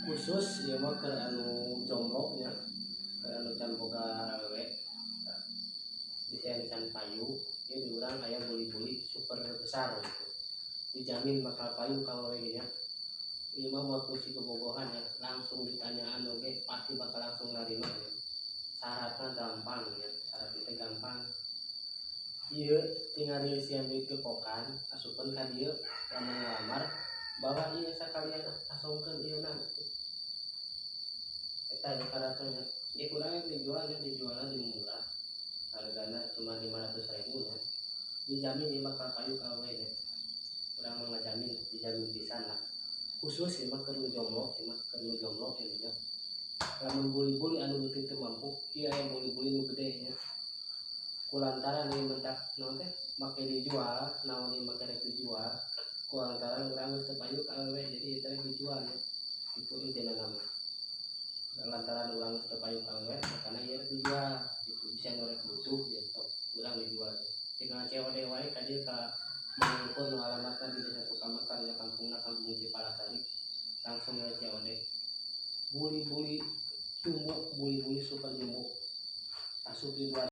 khusus ya mah ke anu jomblo nya, ke anu can boga awewe bisa can payu ya di urang aya buli-buli super besar gitu. Dijamin bakal payu kalau we nya. Ieu mah moal kusi kebogohan ya, langsung ditanyaan oge pasti bakal langsung narima ya. Syaratnya gampang ya, syaratnya gampang. Ieu tinggal diisian duit ke pokan, asupkeun ka dieu lamun ngalamar, bawa ieu sakalian asongkeun ieuna. Eta aya syaratna. Ya kurang yang dijualnya di murah. Hargana cuma 500.000 nya. Dijamin ieu bakal payu ka we nya. Urang mah ngajamin, dijamin pisan lah. Khusus ya mah keur nu jomblo, nya. Lamun buli-buli anu leutik teu mampu, ieu aya buli-buli nu gede nya. Kulantaran ieu mentak naon teh make dijual, naon ieu make rek dijual. Kulantaran urang geus teu payu ka awewe jadi ieu teh dijual nya. Itu idena mah. Lantaran urang geus teu payu ka awewe, makana ieu rek dijual. Gitu bisa nu rek butuh gitu. Urang dijual. Tinggal COD wae ka dieu ka mangkon nu alamatna di Desa Sukamekar ya kampungna Kampung Cipalasari. Langsung we COD. Buli-buli tumbuk, buli-buli super jumbo. Asup di